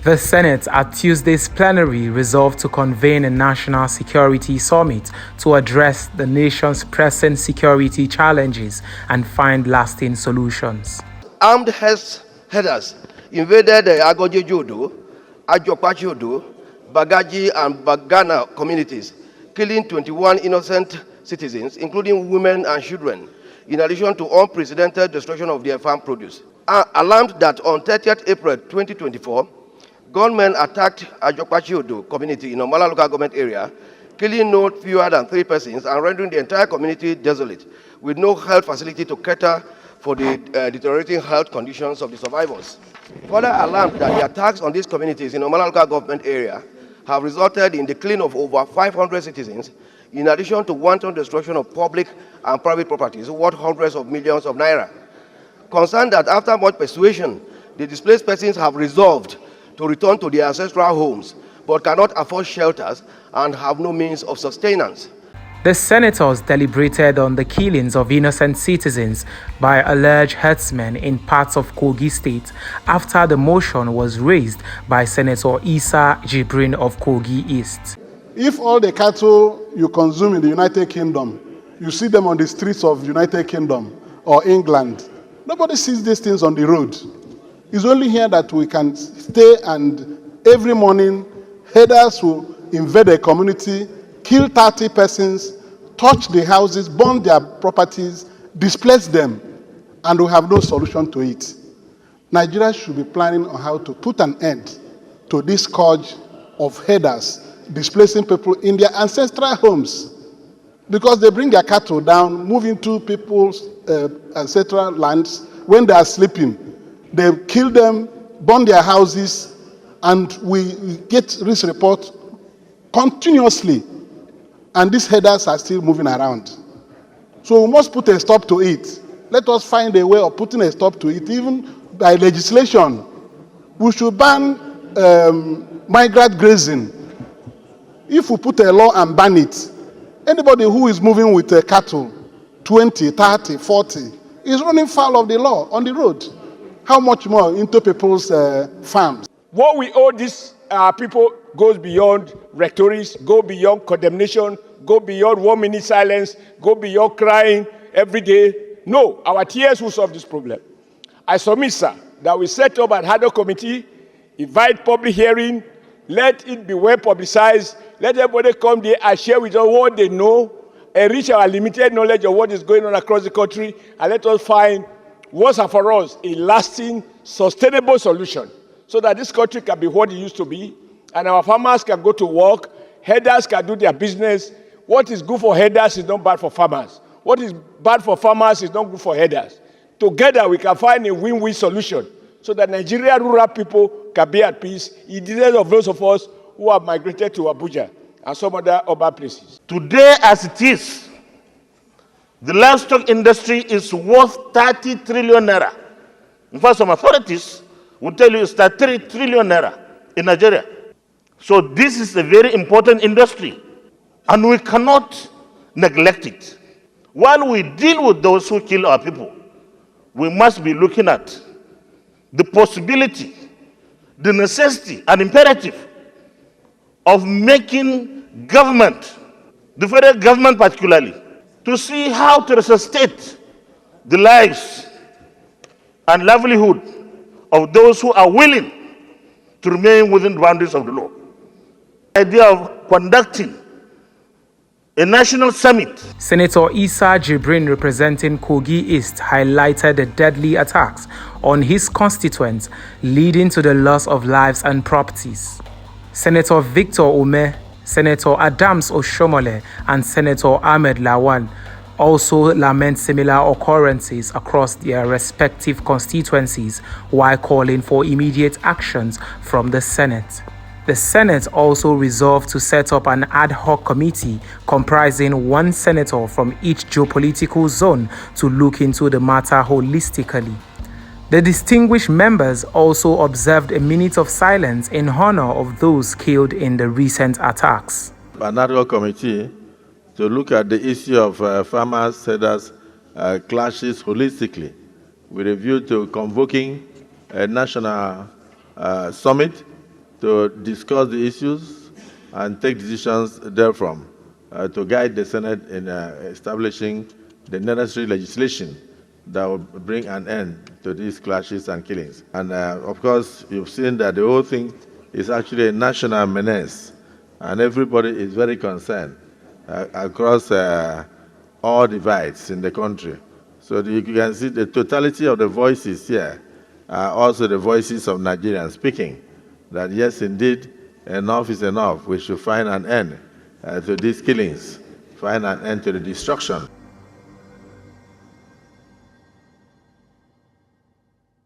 The Senate at Tuesday's plenary resolved to convene a national security summit to address the nation's pressing security challenges and find lasting solutions. Armed headers invaded the Agojejodo, Ajokwachodo, Bagaji and Bagana communities, killing 21 innocent citizens, including women and children, in addition to unprecedented destruction of their farm produce. Alarmed that on 30th April 2024, gunmen attacked Ajokwachiodo community in Omala local government area, killing no fewer than 3 persons and rendering the entire community desolate, with no health facility to cater for the deteriorating health conditions of the survivors. Further alarmed that the attacks on these communities in Omala local government area have resulted in the killing of over 500 citizens, in addition to wanton destruction of public and private properties worth hundreds of millions of naira. Concerned that after much persuasion, the displaced persons have resolved to return to their ancestral homes, but cannot afford shelters and have no means of sustenance. The senators deliberated on the killings of innocent citizens by alleged herdsmen in parts of Kogi State after the motion was raised by Senator Issa Jibrin of Kogi East. If all the cattle you consume in the United Kingdom, you see them on the streets of the United Kingdom or England, nobody sees these things on the road. It's only here that we can stay, and every morning, herders will invade a community, kill 30 persons, touch the houses, burn their properties, displace them, and we have no solution to it. Nigeria should be planning on how to put an end to this scourge of herders displacing people in their ancestral homes, because they bring their cattle down, move into people's ancestral lands when they are sleeping. They kill them, burn their houses, and we get this report continuously. And these herders are still moving around. So we must put a stop to it. Let us find a way of putting a stop to it, even by legislation. We should ban migrant grazing. If we put a law and ban it, anybody who is moving with a cattle, 20, 30, 40, is running foul of the law on the road. How much more into people's farms? What we owe these people goes beyond rhetoric, go beyond condemnation, go beyond 1 minute silence, go beyond crying every day. No, our tears will solve this problem. I submit, sir, that we set up an ad hoc committee, invite public hearing, let it be well publicized, let everybody come there and share with us what they know, enrich our limited knowledge of what is going on across the country, and let us find once and for us a lasting, sustainable solution so that this country can be what it used to be, and our farmers can go to work, herders can do their business. What is good for herders is not bad for farmers. What is bad for farmers is not good for herders. Together we can find a win-win solution so that Nigerian rural people can be at peace, in the of those of us who have migrated to Abuja and some other urban places. Today, as it is, the livestock industry is worth 30 trillion naira. In fact, some authorities will tell you it's 33 trillion naira in Nigeria. So this is a very important industry, and we cannot neglect it. While we deal with those who kill our people, we must be looking at the possibility, the necessity, and imperative of making government, the federal government particularly, to see how to resuscitate the lives and livelihood of those who are willing to remain within the boundaries of the law. The idea of conducting a national summit. Senator Issa Jibrin, representing Kogi East, highlighted the deadly attacks on his constituents, leading to the loss of lives and properties. Senator Victor Ume, Senator Adams Oshomole, and Senator Ahmed Lawan also lament similar occurrences across their respective constituencies while calling for immediate actions from the Senate. The Senate also resolved to set up an ad hoc committee comprising 1 senator from each geopolitical zone to look into the matter holistically. The distinguished members also observed a minute of silence in honor of those killed in the recent attacks. An ad hoc committee to look at the issue of farmers, herders, clashes holistically, with a view to convoking a national summit to discuss the issues and take decisions therefrom to guide the Senate in establishing the necessary legislation that will bring an end to these clashes and killings. And of course, you've seen that the whole thing is actually a national menace, and everybody is very concerned across all divides in the country. So you can see the totality of the voices here are also the voices of Nigerians speaking that yes, indeed, enough is enough. We should find an end to these killings, find an end to the destruction